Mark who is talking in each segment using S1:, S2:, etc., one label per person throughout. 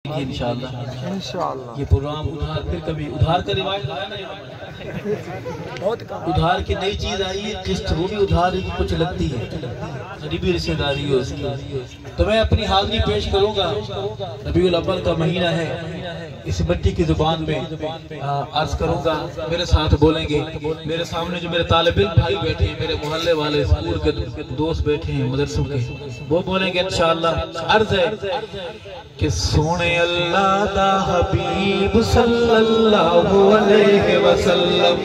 S1: انشاءاللہ یہ پروگرام ادھار پھر کبھی ادھار کا روایت ہے نا، ادھار کی نئی چیز آئی ہے، قسط وہ بھی ادھار ہی کچھ لگتی ہے، قریبی رشتہ داری ہے اس کی۔ تو میں اپنی حاضری پیش کروں گا، ربیع الاول کا مہینہ ہے، اس مٹی کی زبان میں عرض کروں گا، میرے ساتھ بولیں گے۔ میرے سامنے جو میرے طالب علم بھائی بیٹھے ہیں، میرے محلے والے اسکول کے دوست بیٹھے ہیں مدرسوں کے، وہ بولیں گے انشاءاللہ۔ عرض ہے کہ سونے اللہ دا حبیب صلی اللہ علیہ وسلم،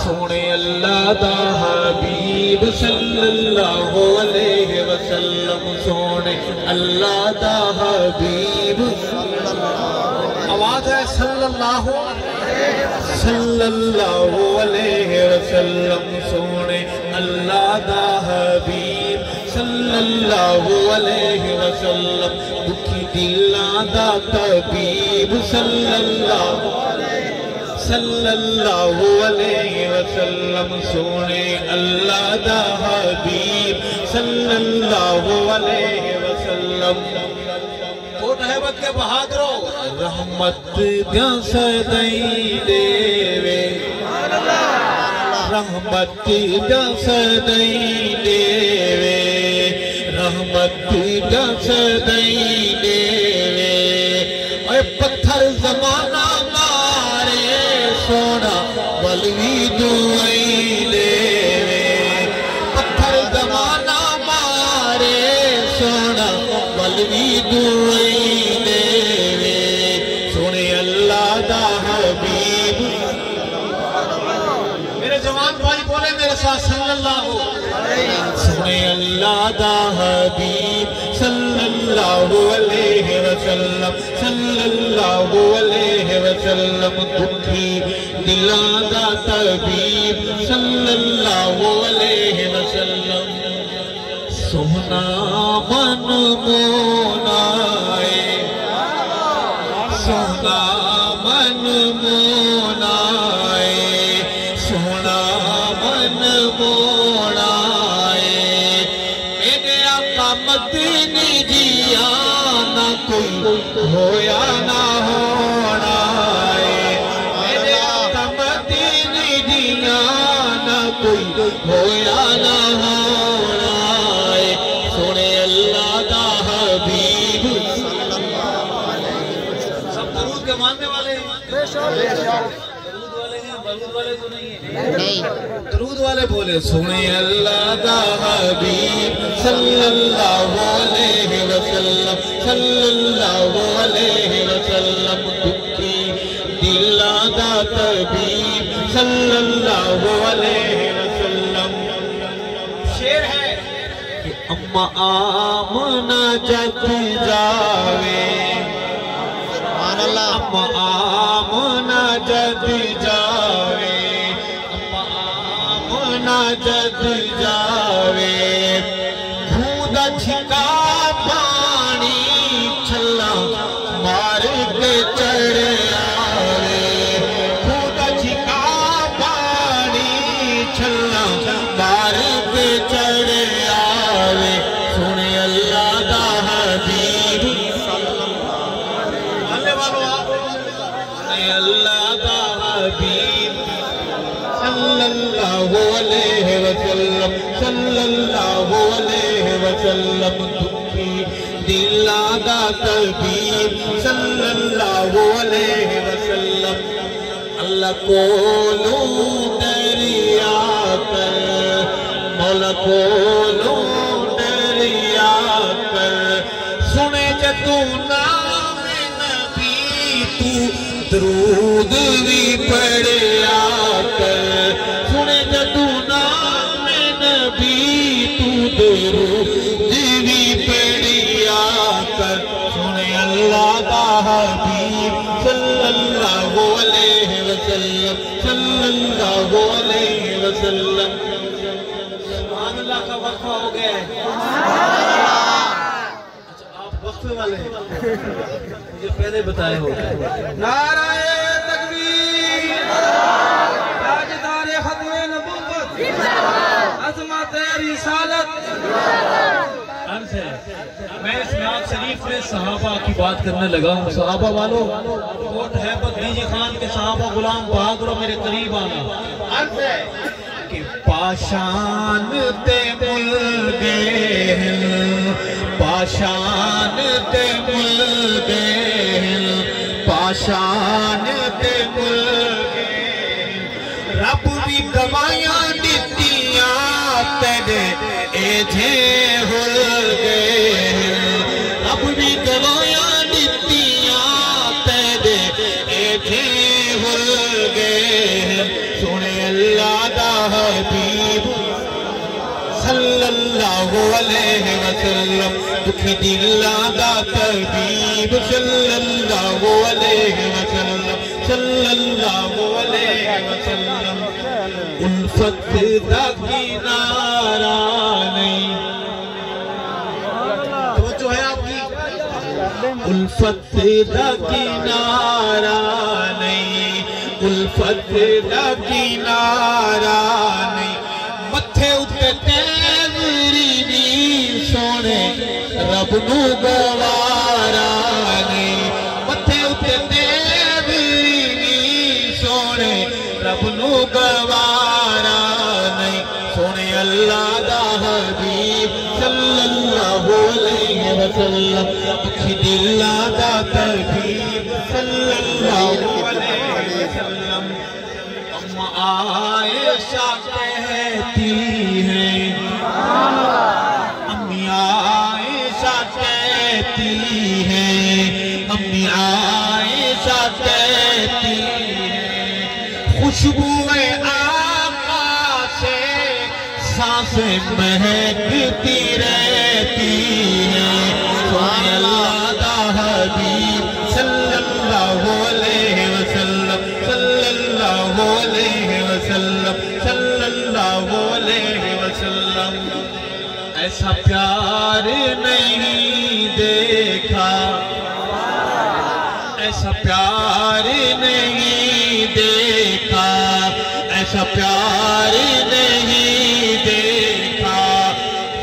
S1: سونے اللہ دا حبیب صلی اللہ علیہ وسلم، سونے اللہ دا حبیب، آواز ہے صلی اللہ علیہ وسلم، سونے اللہ دا حبیب صلی اللہ علیہ وسلم، دکھی دلاں دا طبیب صلی اللہ علیہ وسلم، سونے اللہ دا حبیب صلی اللہ علیہ وسلم۔ کوٹ احمد کے بہادروں، رحمت دیاں سدائی دے وے، رحمت دیاں سدائی دے وے، رحمت دیاں سدائی دے وے، اے پتھر زمانہ مارے سونا ولوی دعائی دے وے، پتھر زمانہ مارے سونا ولوی دعائی دے وے، سونے اللہ دا حبیب۔ میرے جوان بھائی بولے میرے ساتھ صلی اللہ علیہ، سونے اللہ دا حبیب صلی اللہ علیہ وسلم، صلی اللہ علیہ وسلم، دکھی دلاں دا طبیب صلی اللہ علیہ وسلم، سونا من مونائے، سونا من مونائے، سونا من مونائے، میرے آقا مدنی جیا نہ کوئی ہویا نہ ہونا ہے، میرے آقا مدنی جیا نہ کوئی ہویا نہ ہونا ہے، سونے اللہ دا حبیب۔ سب درود کے ماننے والے ہیں، درود والے ہیں، درود والے تو نہیں ہیں، درود والے بولے سونے اللہ دا حبیب صلی اللہ علیہ وسلم، صلی اللہ علیہ وسلم، دکھی دلاں دا طبیب صلی اللہ علیہ وسلم۔ شعر ہے کہ اما آمنہ جد جاوے، اما آمنہ جد جاوے، اما آمنہ جد جاوے، بھوندا چھکا پانی چھلا مار کے چڑھ آوے، بھوندا چھکا پانی چھلا مار کے چڑھ آوے، سونے اللہ دا حبیب اللہ دا حبیب صلی اللہ علیہ وسلم، صلی اللہ علیہ وسلم، دکھی دلاں دا طبیب صلی اللہ علیہ وسلم، اللہ کولوں دریا کر، مولا کولوں دریا کر، سنے جدوں نام نبی تو درود بھی پڑھیا کر، سنے جدوں نام نبی تو درود بھی پڑھیا کر، سنے اللہ دا حبیب صلی اللہ علیہ وسلم، صلی اللہ علیہ وسلم۔ سبحان اللہ کا وقفہ ہو گیا ہے، وقفے والے ہیں، مجھے پہلے بتائے ہو گئے۔
S2: نعرہ تکبیر، تاجدار ختم نبوت، عظمت رسالت،
S1: عرض ہے میں میں اس نعت شریف میں صحابہ کی بات کرنے لگا ہوں. صحابہ والوں کوٹ ہیبت نیجی خان کے صحابہ غلام بہادر میرے قریب آنا. عرض ہے کہ پاشان تے مل گئے ہیں, پاشان تے مل گئے ہیں, پاشان تے مل گئے. رب بھی گوائیاں دیتیاں تیرے ایجھے ہل گئے. رب بھی گوائیاں دیتیاں تیرے ایجھے ہل گئے. سونے اللہ دا حبیب صلی اللہ علیہ وسلم, دکھی دلاں دا طبیب صلی اللہ علیہ وسلم, صلی اللہ علیہ وسلم. الفت دا کنارہ نہیں, توجہ ہے آپ کی, الفت دا کنارہ نہیں, الفت دا کنارہ نہیں. متھے اتے تیوری نہیں سونے رب نو گوارا نہیں. متھے اتے تیوری نہیں سونے رب نو گوارا نہیں. سونے اللہ دا حبیب صلی اللہ علیہ وسلم, دکھی دلاں دا طبیب صلی اللہ علیہ وسلم. عائشہ کہتی ہیں, امی عائشہ کہتی ہیں, امی عائشہ کہتی ہیں, خوشبو آقا سے سانسیں مہکتی رہتی ہیں. سبحان اللہ دا حبیب صلی اللہ علیہ وسلم, صلی اللہ علیہ وسلم, صلی اللہ علیہ وسلم. ایسا پیار نہیں دیکھا, ایسا پیار نہیں دیکھا, ایسا پیار نہیں دیکھا.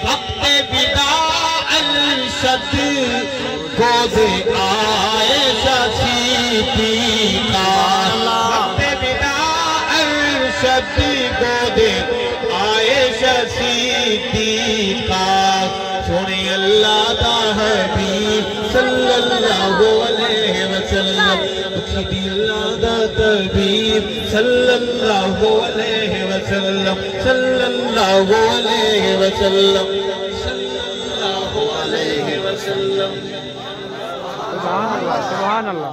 S1: وقت وداع ارشد گود عائشہ صدیقہ, وقت وداع ارشد گود عائشہ صدیقہ. سونے اللہ دا حبیب صلی اللہ علیہ وسلم, دکھی دلاں دا طبیب صلی اللہ علیہ وسلم, صلی اللہ علیہ وسلم, صلی اللہ علیہ وسلم.
S2: سبحان اللہ, سبحان اللہ.